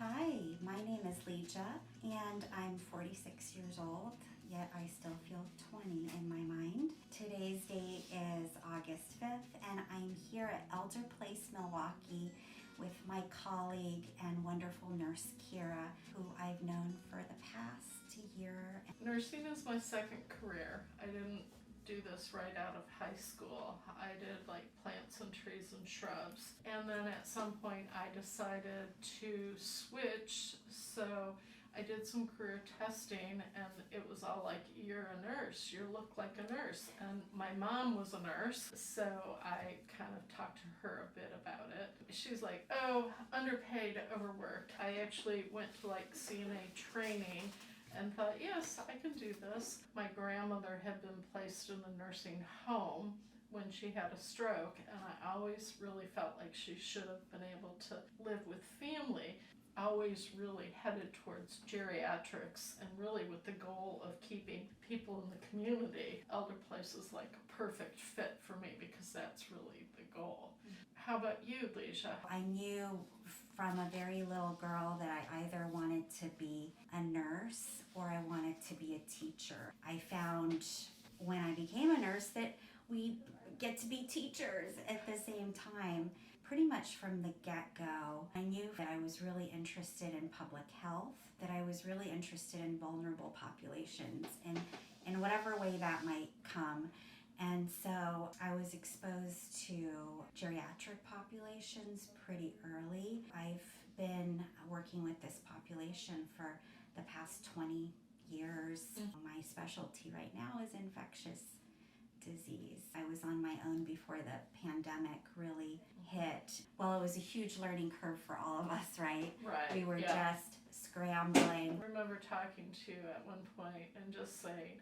Hi, my name is Ligia, and I'm 46 years old, yet I still feel 20 in my mind. Today's date is August 5th, and I'm here at ElderPlace, Milwaukee, with my colleague and wonderful nurse, Kira, who I've known for the past year. Nursing is my second career. I didn't do this right out of high school. I did like plants and trees and shrubs. And then at some point I decided to switch. So I did some career testing and it was all like, you're a nurse, you look like a nurse. And my mom was a nurse, so I kind of talked to her a bit about it. She's like, oh, underpaid, overworked. I actually went to like CNA training and thought, yes, I can do this. My grandmother had been placed in a nursing home when she had a stroke, and I always really felt like she should have been able to live with family. Always really headed towards geriatrics and really with the goal of keeping people in the community. ElderPlace is like a perfect fit for me because that's really the goal. How about you, Ligia? I knew from a very little girl that I either wanted to be a nurse or I wanted to be a teacher. I found when I became a nurse that we get to be teachers at the same time. Pretty much from the get-go, I knew that I was really interested in public health, that I was really interested in vulnerable populations and in whatever way that might come. And so I was exposed to geriatric populations pretty early. I've been working with this population for the past 20 years. My specialty right now is infectious disease. I was on my own before the pandemic really hit. Well, it was a huge learning curve for all of us, right? Right. We were just scrambling. I remember talking to you at one point and just saying,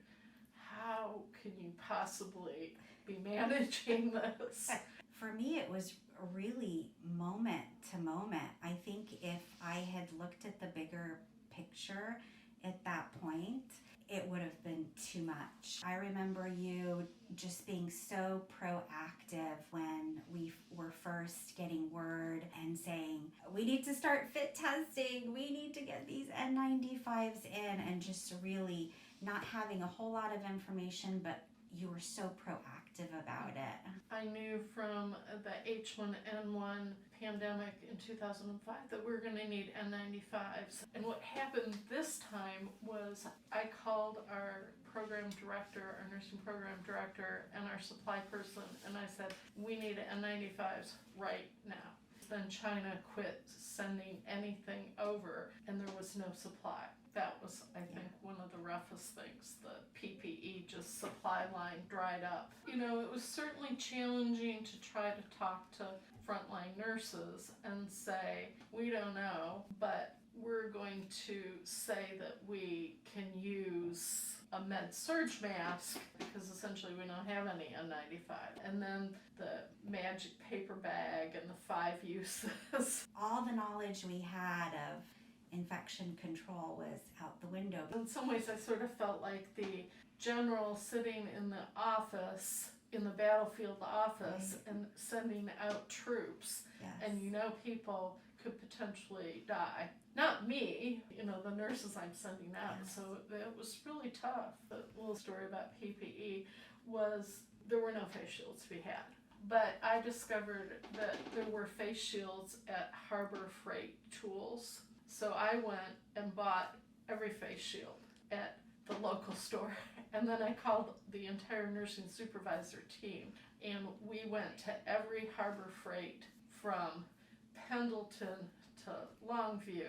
how can you possibly be managing this? For me, it was really moment to moment. I think if I had looked at the bigger picture at that point, it would have been too much. I remember you just being so proactive when we were first getting word and saying, we need to start fit testing, we need to get these N95s in, and just really not having a whole lot of information, but you were so proactive about it. I knew from the H1N1 pandemic in 2005 that we were going to need N95s. And what happened this time was I called our program director, our nursing program director, and our supply person, and I said, we need N95s right now. Then China quit sending anything over, and there was no supply. That was, I think, one of the roughest things. The PPE just supply line dried up. You know, it was certainly challenging to try to talk to frontline nurses and say, we don't know, but we're going to say that we can use a med-surg mask because essentially we don't have any N95. And then the magic paper bag and the 5 uses. All the knowledge we had of infection control was out the window. In some ways I sort of felt like the general sitting in the office, in the battlefield office, Right. and sending out troops. Yes. And you know people could potentially die. Not me, you know, the nurses I'm sending out. Yes. So it was really tough. The little story about PPE was there were no face shields to be had. But I discovered that there were face shields at Harbor Freight Tools. So I went and bought every face shield at the local store. And then I called the entire nursing supervisor team. And we went to every Harbor Freight from Pendleton to Longview,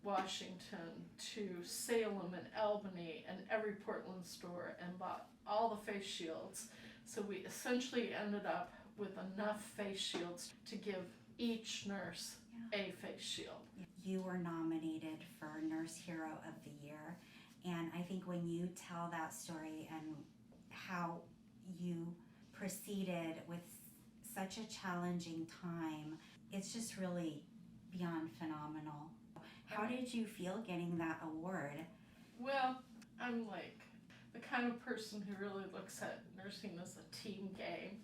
Washington, to Salem and Albany, and every Portland store, and bought all the face shields. So we essentially ended up with enough face shields to give each nurse a face shield. You were nominated for Nurse Hero of the Year, and I think when you tell that story and how you proceeded with such a challenging time, it's just really beyond phenomenal. How did you feel getting that award? Well, I'm like the kind of person who really looks at nursing as a team game.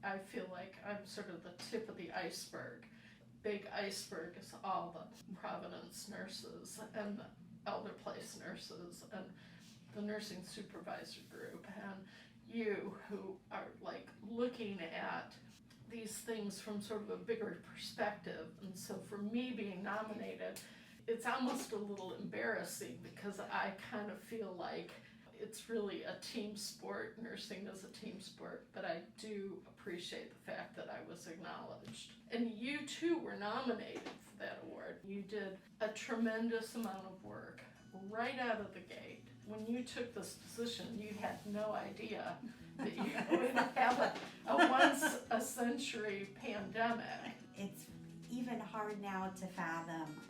I feel like I'm sort of the tip of the iceberg. Big iceberg is all the Providence Providence nurses and the ElderPlace nurses and the nursing supervisor group, and you who are like looking at these things from sort of a bigger perspective. And so for me being nominated, it's almost a little embarrassing because I kind of feel like it's really a team sport. Nursing is a team sport, but I do appreciate the fact that I was acknowledged. And you too were nominated for that award. You did a tremendous amount of work right out of the gate. When you took this position, you had no idea that you would have a once-a-century pandemic. It's even hard now to fathom